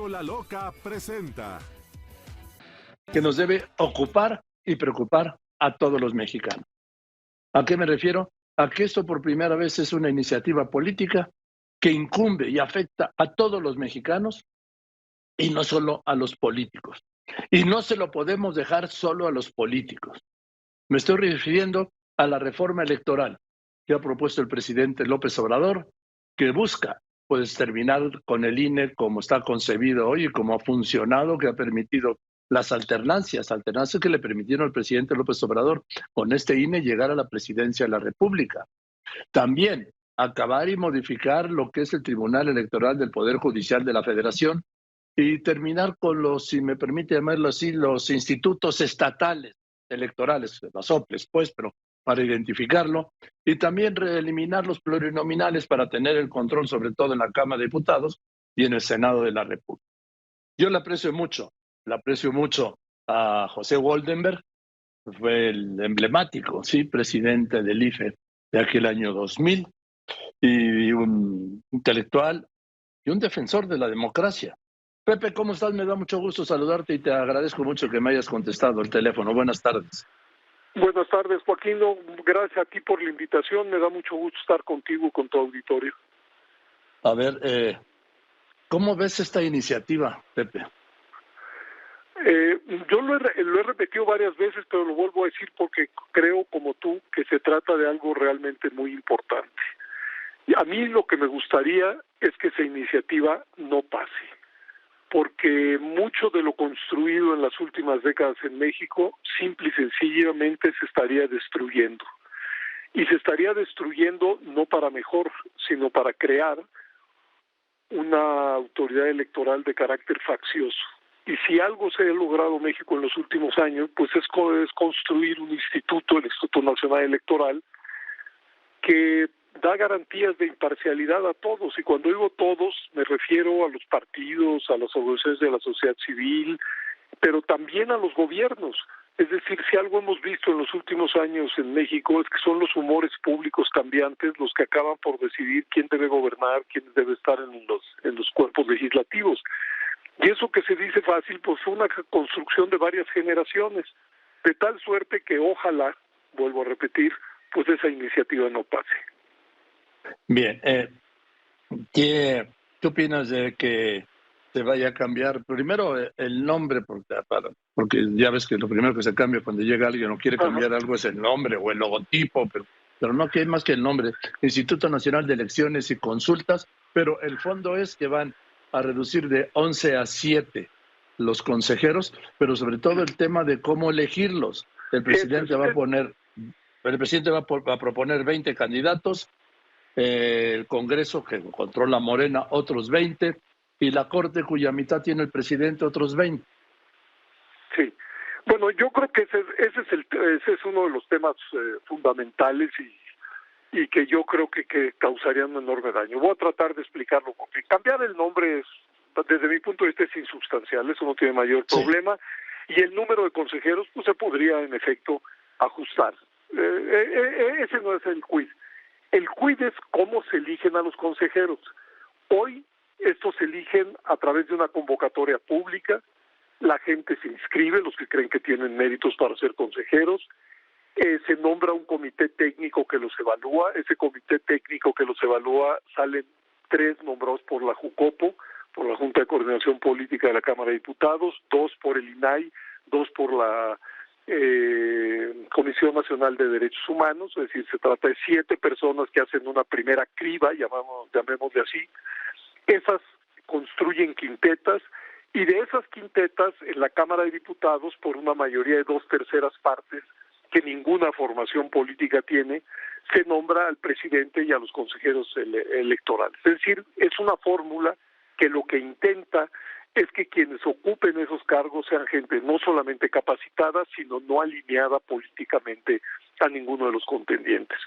La Loca presenta. Que nos debe ocupar y preocupar a todos los mexicanos. ¿A qué me refiero? A que esto por primera vez es una iniciativa política que incumbe y afecta a todos los mexicanos y no solo a los políticos. Y no se lo podemos dejar solo a los políticos. Me estoy refiriendo a la reforma electoral que ha propuesto el presidente López Obrador, que busca pues terminar con el INE como está concebido hoy y como ha funcionado, que ha permitido las alternancias que le permitieron al presidente López Obrador con este INE llegar a la presidencia de la República. También acabar y modificar lo que es el Tribunal Electoral del Poder Judicial de la Federación y terminar con los, si me permite llamarlo así, los institutos estatales electorales, las OPLES, pues, pero para identificarlo, y también eliminar los plurinominales para tener el control, sobre todo en la Cámara de Diputados y en el Senado de la República. Yo le aprecio mucho a José Woldenberg, fue el emblemático, sí, presidente del IFE de aquel año 2000, y un intelectual y un defensor de la democracia. Pepe, ¿cómo estás? Me da mucho gusto saludarte y te agradezco mucho que me hayas contestado el teléfono. Buenas tardes. Buenas tardes, Joaquín. Gracias a ti por la invitación. Me da mucho gusto estar contigo y con tu auditorio. A ver, ¿cómo ves esta iniciativa, Pepe? Yo lo he repetido varias veces, pero lo vuelvo a decir porque creo, como tú, que se trata de algo realmente muy importante. Y a mí lo que me gustaría es que esa iniciativa no pase, porque mucho de lo construido en las últimas décadas en México simple y sencillamente se estaría destruyendo. Y se estaría destruyendo no para mejor, sino para crear una autoridad electoral de carácter faccioso. Y si algo se ha logrado en México en los últimos años, pues es construir un instituto, el Instituto Nacional Electoral, que da garantías de imparcialidad a todos, y cuando digo todos me refiero a los partidos, a las organizaciones de la sociedad civil, pero también a los gobiernos. Es decir, si algo hemos visto en los últimos años en México es que son los humores públicos cambiantes los que acaban por decidir quién debe gobernar, quién debe estar en los cuerpos legislativos. Y eso que se dice fácil, pues fue una construcción de varias generaciones, de tal suerte que ojalá, vuelvo a repetir, pues esa iniciativa no pase. Bien, ¿qué opinas de que se vaya a cambiar primero el nombre? Porque ya ves que lo primero que se cambia cuando llega alguien o quiere cambiar algo es el nombre o el logotipo, pero no que hay más que el nombre. Instituto Nacional de Elecciones y Consultas, pero el fondo es que van a reducir de 11 a 7 los consejeros, pero sobre todo el tema de cómo elegirlos. El presidente va a proponer 20 candidatos, el Congreso, que controla Morena, otros 20, y la Corte, cuya mitad tiene el presidente, otros 20. Sí. Bueno, yo creo que ese es uno de los temas fundamentales y que yo creo que causarían un enorme daño. Voy a tratar de explicarlo, porque cambiar el nombre desde mi punto de vista es insubstancial, eso no tiene mayor problema, y el número de consejeros pues se podría en efecto ajustar. Ese no es el quid. El quid es cómo se eligen a los consejeros. Hoy estos se eligen a través de una convocatoria pública, la gente se inscribe, los que creen que tienen méritos para ser consejeros, se nombra un comité técnico que los evalúa, ese comité técnico que los evalúa salen 3 nombrados por la JUCOPO, por la Junta de Coordinación Política de la Cámara de Diputados, 2 por el INAI, 2 por la Comisión Nacional de Derechos Humanos, es decir, se trata de 7 personas que hacen una primera criba, llamémosle así. Esas construyen quintetas, y de esas quintetas en la Cámara de Diputados, por una mayoría de 2/3 partes, que ninguna formación política tiene, se nombra al presidente y a los consejeros electorales. Es decir, es una fórmula que lo que intenta es que quienes ocupen esos cargos sean gente no solamente capacitada, sino no alineada políticamente a ninguno de los contendientes.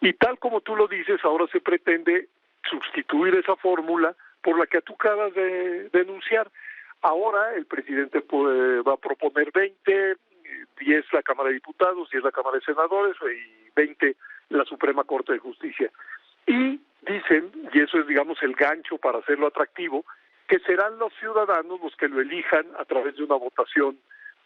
Y tal como tú lo dices, ahora se pretende sustituir esa fórmula por la que tú acabas de denunciar. Ahora el presidente va a proponer 20, 10 la Cámara de Diputados, 10 la Cámara de Senadores y 20 la Suprema Corte de Justicia. Y dicen, y eso es digamos el gancho para hacerlo atractivo, que serán los ciudadanos los que lo elijan a través de una votación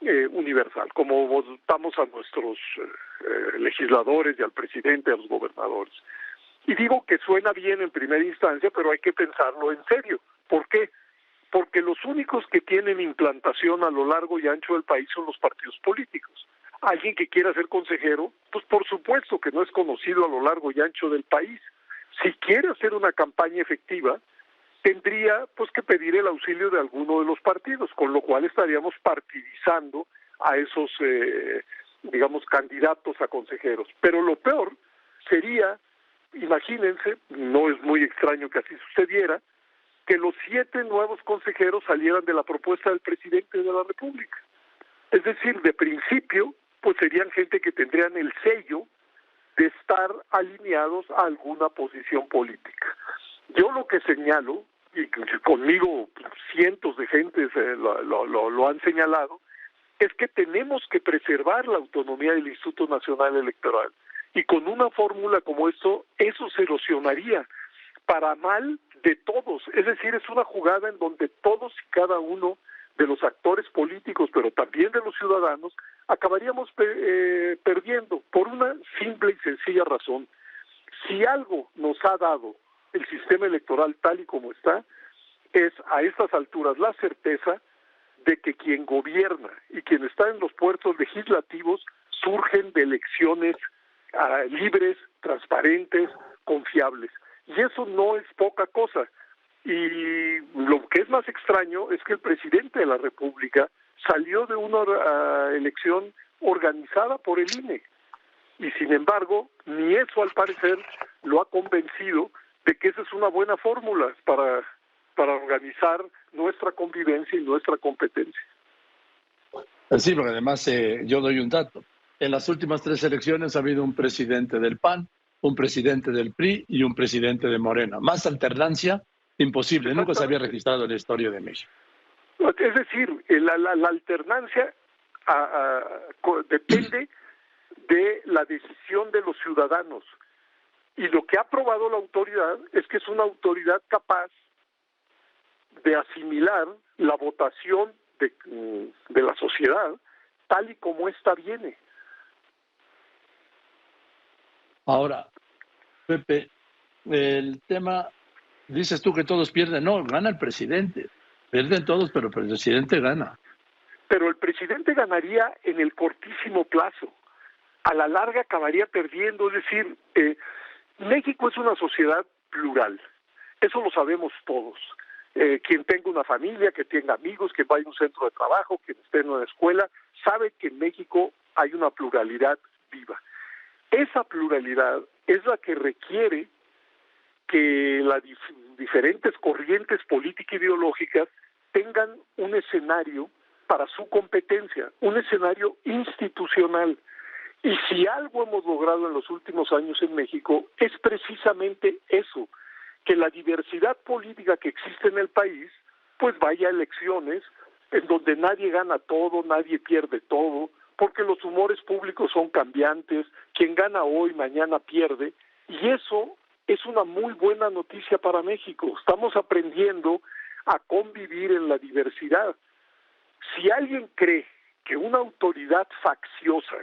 universal, como votamos a nuestros legisladores y al presidente, a los gobernadores. Y digo que suena bien en primera instancia, pero hay que pensarlo en serio. ¿Por qué? Porque los únicos que tienen implantación a lo largo y ancho del país son los partidos políticos. Alguien que quiera ser consejero, pues por supuesto que no es conocido a lo largo y ancho del país. Si quiere hacer una campaña efectiva, tendría pues que pedir el auxilio de alguno de los partidos, con lo cual estaríamos partidizando a esos, digamos, candidatos a consejeros. Pero lo peor sería, imagínense, no es muy extraño que así sucediera, que los 7 nuevos consejeros salieran de la propuesta del presidente de la República. Es decir, de principio, pues serían gente que tendrían el sello de estar alineados a alguna posición política. Yo lo que señalo, y conmigo cientos de gentes lo han señalado, es que tenemos que preservar la autonomía del Instituto Nacional Electoral. Y con una fórmula como esto, eso se erosionaría para mal de todos. Es decir, es una jugada en donde todos y cada uno de los actores políticos, pero también de los ciudadanos, acabaríamos perdiendo por una simple y sencilla razón. Si algo nos ha dado el sistema electoral tal y como está, es a estas alturas la certeza de que quien gobierna y quien está en los puestos legislativos surgen de elecciones libres, transparentes, confiables. Y eso no es poca cosa. Y lo que es más extraño es que el presidente de la República salió de una elección organizada por el INE. Y sin embargo, ni eso al parecer lo ha convencido de que esa es una buena fórmula para organizar nuestra convivencia y nuestra competencia. Sí, porque además yo doy un dato. En las últimas 3 elecciones ha habido un presidente del PAN, un presidente del PRI y un presidente de Morena. Más alternancia, imposible. Nunca se había registrado en la historia de México. Es decir, la alternancia depende de la decisión de los ciudadanos. Y lo que ha probado la autoridad es que es una autoridad capaz de asimilar la votación de la sociedad tal y como ésta viene. Ahora, Pepe, el tema, dices tú que todos pierden. No, gana el presidente. Pierden todos, pero el presidente gana. Pero el presidente ganaría en el cortísimo plazo. A la larga acabaría perdiendo. Es decir, México es una sociedad plural. Eso lo sabemos todos. Quien tenga una familia, que tenga amigos, que vaya a un centro de trabajo, quien esté en una escuela, sabe que en México hay una pluralidad viva. Esa pluralidad es la que requiere que las diferentes corrientes político-ideológicas tengan un escenario para su competencia, un escenario institucional. Y si algo hemos logrado en los últimos años en México es precisamente eso, que la diversidad política que existe en el país pues vaya a elecciones en donde nadie gana todo, nadie pierde todo, porque los humores públicos son cambiantes, quien gana hoy, mañana pierde, y eso es una muy buena noticia para México. Estamos aprendiendo a convivir en la diversidad. Si alguien cree que una autoridad facciosa,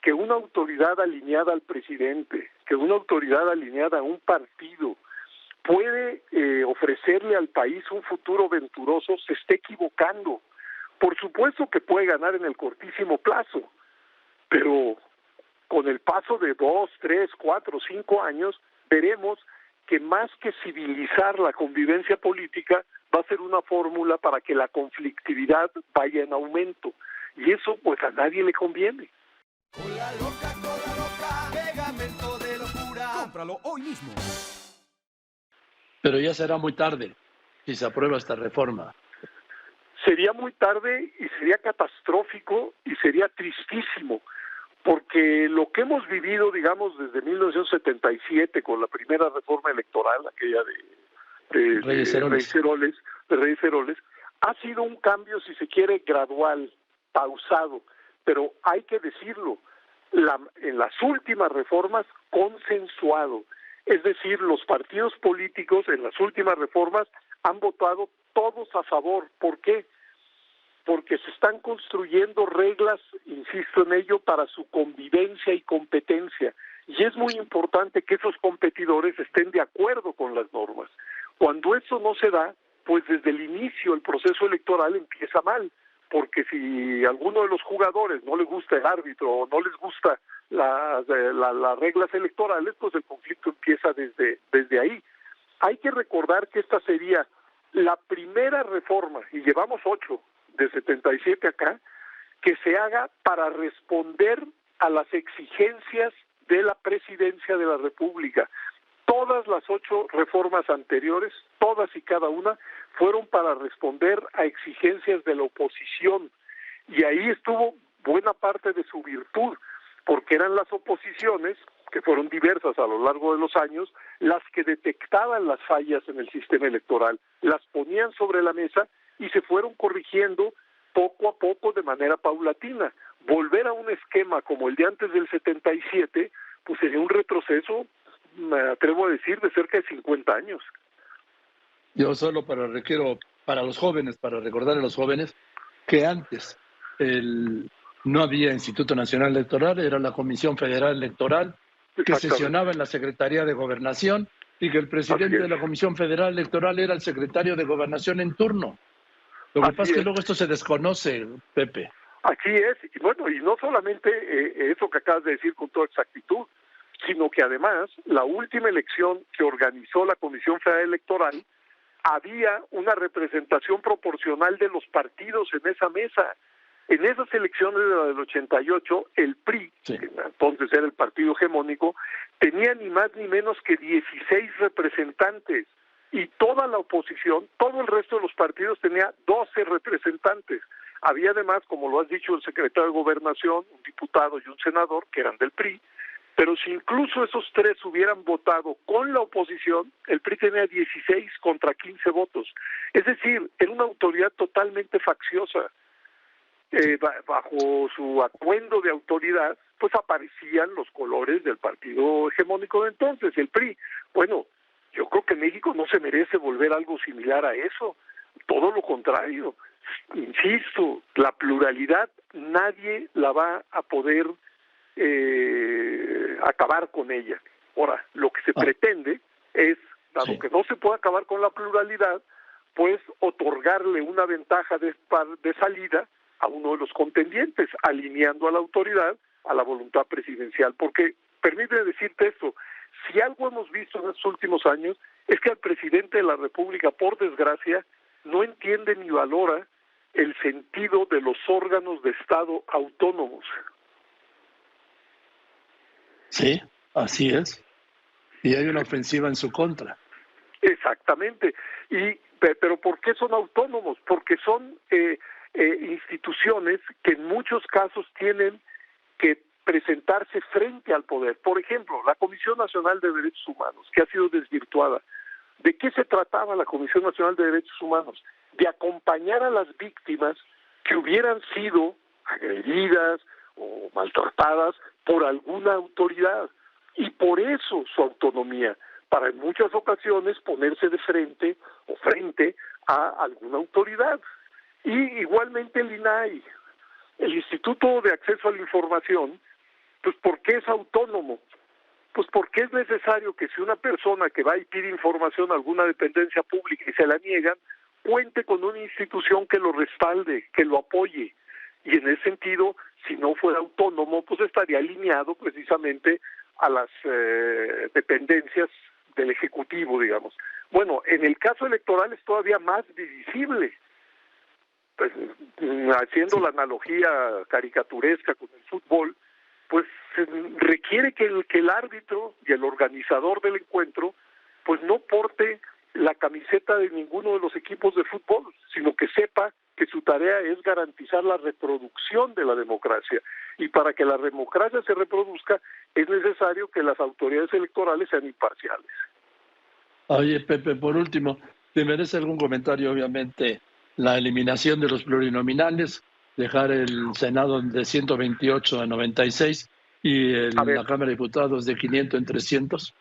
que una autoridad alineada al presidente, que una autoridad alineada a un partido puede ofrecerle al país un futuro venturoso, se está equivocando. Por supuesto que puede ganar en el cortísimo plazo, pero con el paso de 2, 3, 4, 5 años, veremos que más que civilizar la convivencia política, va a ser una fórmula para que la conflictividad vaya en aumento. Y eso pues a nadie le conviene. Cola loca, pegamento de locura. Cómpralo hoy mismo. Pero ya será muy tarde si se aprueba esta reforma. Sería muy tarde y sería catastrófico y sería tristísimo, porque lo que hemos vivido, digamos, desde 1977 con la primera reforma electoral, aquella de Reyes Heroles, ha sido un cambio, si se quiere, gradual, pausado, pero hay que decirlo, en las últimas reformas consensuado. Es decir, los partidos políticos en las últimas reformas han votado todos a favor. ¿Por qué? Porque se están construyendo reglas, insisto en ello, para su convivencia y competencia. Y es muy importante que esos competidores estén de acuerdo con las normas. Cuando eso no se da, pues desde el inicio el proceso electoral empieza mal, porque si a alguno de los jugadores no le gusta el árbitro o no les gusta las reglas electorales, pues el conflicto empieza desde ahí. Hay que recordar que esta sería la primera reforma, y llevamos 8 de 77 acá, que se haga para responder a las exigencias de la Presidencia de la República. Todas las 8 reformas anteriores, todas y cada una, fueron para responder a exigencias de la oposición, y ahí estuvo buena parte de su virtud, porque eran las oposiciones, que fueron diversas a lo largo de los años, las que detectaban las fallas en el sistema electoral, las ponían sobre la mesa y se fueron corrigiendo poco a poco de manera paulatina. Volver a un esquema como el de antes del 77, pues sería un retroceso, me atrevo a decir, de cerca de 50 años. Yo solo requiero para los jóvenes, para recordar a los jóvenes, que antes no había Instituto Nacional Electoral, era la Comisión Federal Electoral, que sesionaba en la Secretaría de Gobernación, y que el presidente de la Comisión Federal Electoral era el secretario de Gobernación en turno. Lo que pasa es que luego esto se desconoce, Pepe. Así es, y bueno, y no solamente eso que acabas de decir con toda exactitud, sino que además la última elección que organizó la Comisión Federal Electoral, había una representación proporcional de los partidos en esa mesa. En esas elecciones de la del 88, el PRI, sí, que entonces era el partido hegemónico, tenía ni más ni menos que 16 representantes, y toda la oposición, todo el resto de los partidos tenía 12 representantes. Había además, como lo has dicho, el secretario de Gobernación, un diputado y un senador, que eran del PRI, pero si incluso esos 3 hubieran votado con la oposición, el PRI tenía 16 contra 15 votos. Es decir, era una autoridad totalmente facciosa. Bajo su atuendo de autoridad, pues aparecían los colores del partido hegemónico de entonces, el PRI. Bueno, yo creo que México no se merece volver a algo similar a eso, todo lo contrario. Insisto, la pluralidad nadie la va a poder acabar con ella. Ahora, lo que se pretende es, dado que no se puede acabar con la pluralidad, pues otorgarle una ventaja de salida a uno de los contendientes, alineando a la autoridad a la voluntad presidencial. Porque, permíteme decirte esto, si algo hemos visto en estos últimos años, es que el presidente de la República, por desgracia, no entiende ni valora el sentido de los órganos de Estado autónomos. Sí, así es. Y hay una ofensiva en su contra. Exactamente. Pero ¿por qué son autónomos? Porque son instituciones que en muchos casos tienen que presentarse frente al poder. Por ejemplo, la Comisión Nacional de Derechos Humanos, que ha sido desvirtuada. ¿De qué se trataba la Comisión Nacional de Derechos Humanos? De acompañar a las víctimas que hubieran sido agredidas o maltratadas por alguna autoridad, y por eso su autonomía, para en muchas ocasiones ponerse de frente o frente a alguna autoridad. Y igualmente el INAI, el Instituto de Acceso a la Información, pues ¿por qué es autónomo? Pues porque es necesario que si una persona que va y pide información a alguna dependencia pública y se la niegan, cuente con una institución que lo respalde, que lo apoye. Y en ese sentido, si no fuera autónomo, pues estaría alineado precisamente a las dependencias del Ejecutivo, digamos. Bueno, en el caso electoral es todavía más visible. Pues, haciendo la analogía caricaturesca con el fútbol, pues se requiere que el árbitro y el organizador del encuentro pues no porte la camiseta de ninguno de los equipos de fútbol, sino que sepa que su tarea es garantizar la reproducción de la democracia. Y para que la democracia se reproduzca es necesario que las autoridades electorales sean imparciales. Oye, Pepe, por último, ¿te merece algún comentario? Obviamente, la eliminación de los plurinominales, dejar el Senado de 128 a 96 y la Cámara de Diputados de 500 en 300.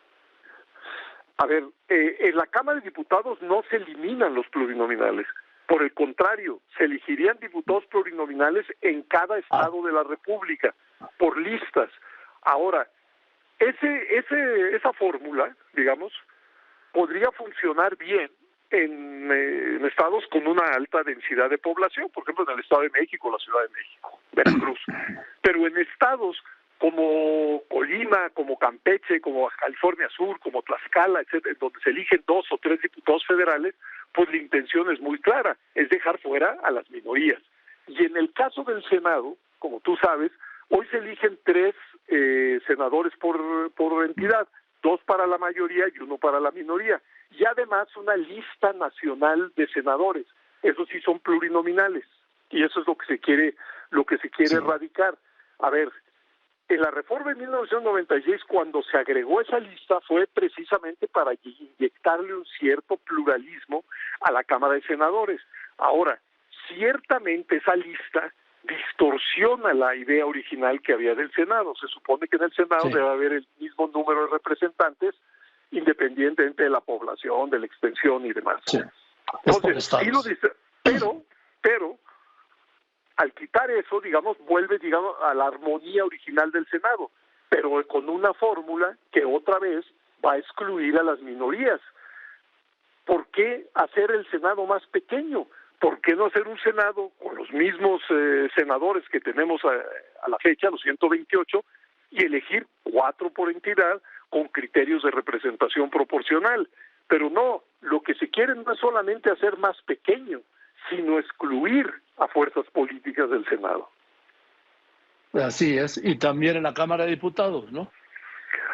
A ver, en la Cámara de Diputados no se eliminan los plurinominales. Por el contrario, se elegirían diputados plurinominales en cada estado de la República, por listas. Ahora, esa fórmula, digamos, podría funcionar bien en estados con una alta densidad de población, por ejemplo, en el Estado de México, la Ciudad de México, Veracruz. Pero en estados como Colima, como Campeche, como Baja California Sur, como Tlaxcala, etcétera, donde se eligen 2 o 3 diputados federales, pues la intención es muy clara, es dejar fuera a las minorías. Y en el caso del Senado, como tú sabes, hoy se eligen 3 senadores por entidad, 2 para la mayoría y 1 para la minoría. Y además una lista nacional de senadores. Esos sí son plurinominales. Y eso es lo que se quiere sí erradicar. A ver, en la reforma de 1996, cuando se agregó esa lista, fue precisamente para inyectarle un cierto pluralismo a la Cámara de Senadores. Ahora, ciertamente esa lista distorsiona la idea original que había del Senado. Se supone que en el Senado debe haber el mismo número de representantes, independientemente de la población, de la extensión y demás. Sí. Entonces, sí lo dice, pero al quitar eso, digamos, vuelve, digamos, a la armonía original del Senado, pero con una fórmula que otra vez va a excluir a las minorías. ¿Por qué hacer el Senado más pequeño? ¿Por qué no hacer un Senado con los mismos senadores que tenemos a la fecha, los 128, y elegir 4 por entidad con criterios de representación proporcional? Pero no, lo que se quiere no es solamente hacer más pequeño, sino excluir a fuerzas políticas del Senado. Así es, y también en la Cámara de Diputados, ¿no?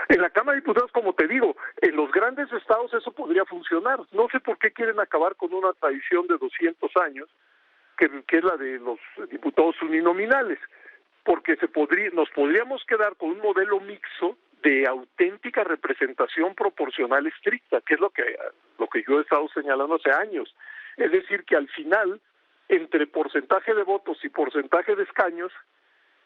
En la Cámara de Diputados, como te digo, en los grandes estados eso podría funcionar. No sé por qué quieren acabar con una tradición de 200 años, que es la de los diputados uninominales, porque nos podríamos quedar con un modelo mixto de auténtica representación proporcional estricta, que es lo que yo he estado señalando hace años. Es decir, que al final, entre porcentaje de votos y porcentaje de escaños,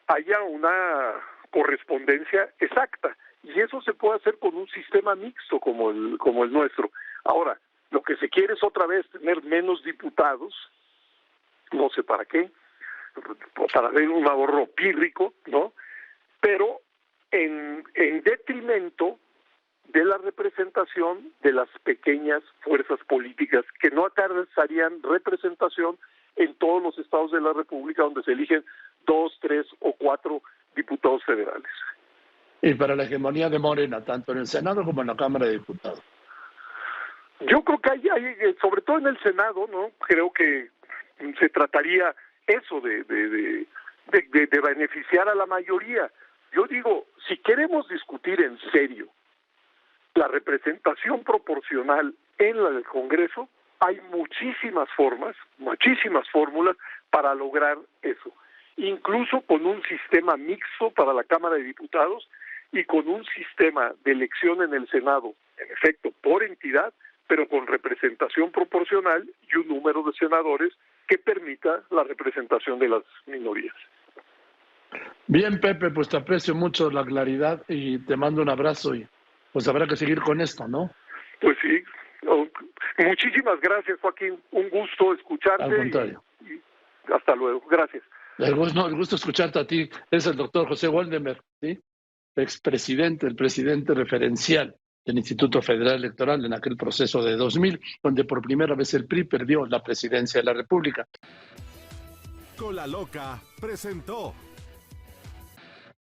haya una correspondencia exacta. Y eso se puede hacer con un sistema mixto como el nuestro. Ahora, lo que se quiere es otra vez tener menos diputados, no sé para qué, para ver un ahorro pírrico, ¿no? Pero en detrimento de la representación de las pequeñas fuerzas políticas que no alcanzarían representación en todos los estados de la República donde se eligen 2, 3 o 4 diputados federales. Y para la hegemonía de Morena, tanto en el Senado como en la Cámara de Diputados. Yo creo que hay sobre todo en el Senado, ¿no? Creo que se trataría eso de beneficiar a la mayoría. Yo digo, si queremos discutir en serio la representación proporcional en la del Congreso, hay muchísimas fórmulas para lograr eso. Incluso con un sistema mixto para la Cámara de Diputados y con un sistema de elección en el Senado, en efecto, por entidad, pero con representación proporcional y un número de senadores que permita la representación de las minorías. Bien, Pepe, pues te aprecio mucho la claridad y te mando un abrazo y pues habrá que seguir con esto, ¿no? Pues sí. Muchísimas gracias, Joaquín. Un gusto escucharte. Al contrario. Y hasta luego. Gracias. El gusto escucharte a ti. Es el doctor José Waldemar, ¿sí? Expresidente, el presidente referencial del Instituto Federal Electoral en aquel proceso de 2000, donde por primera vez el PRI perdió la presidencia de la República. Con la Loca presentó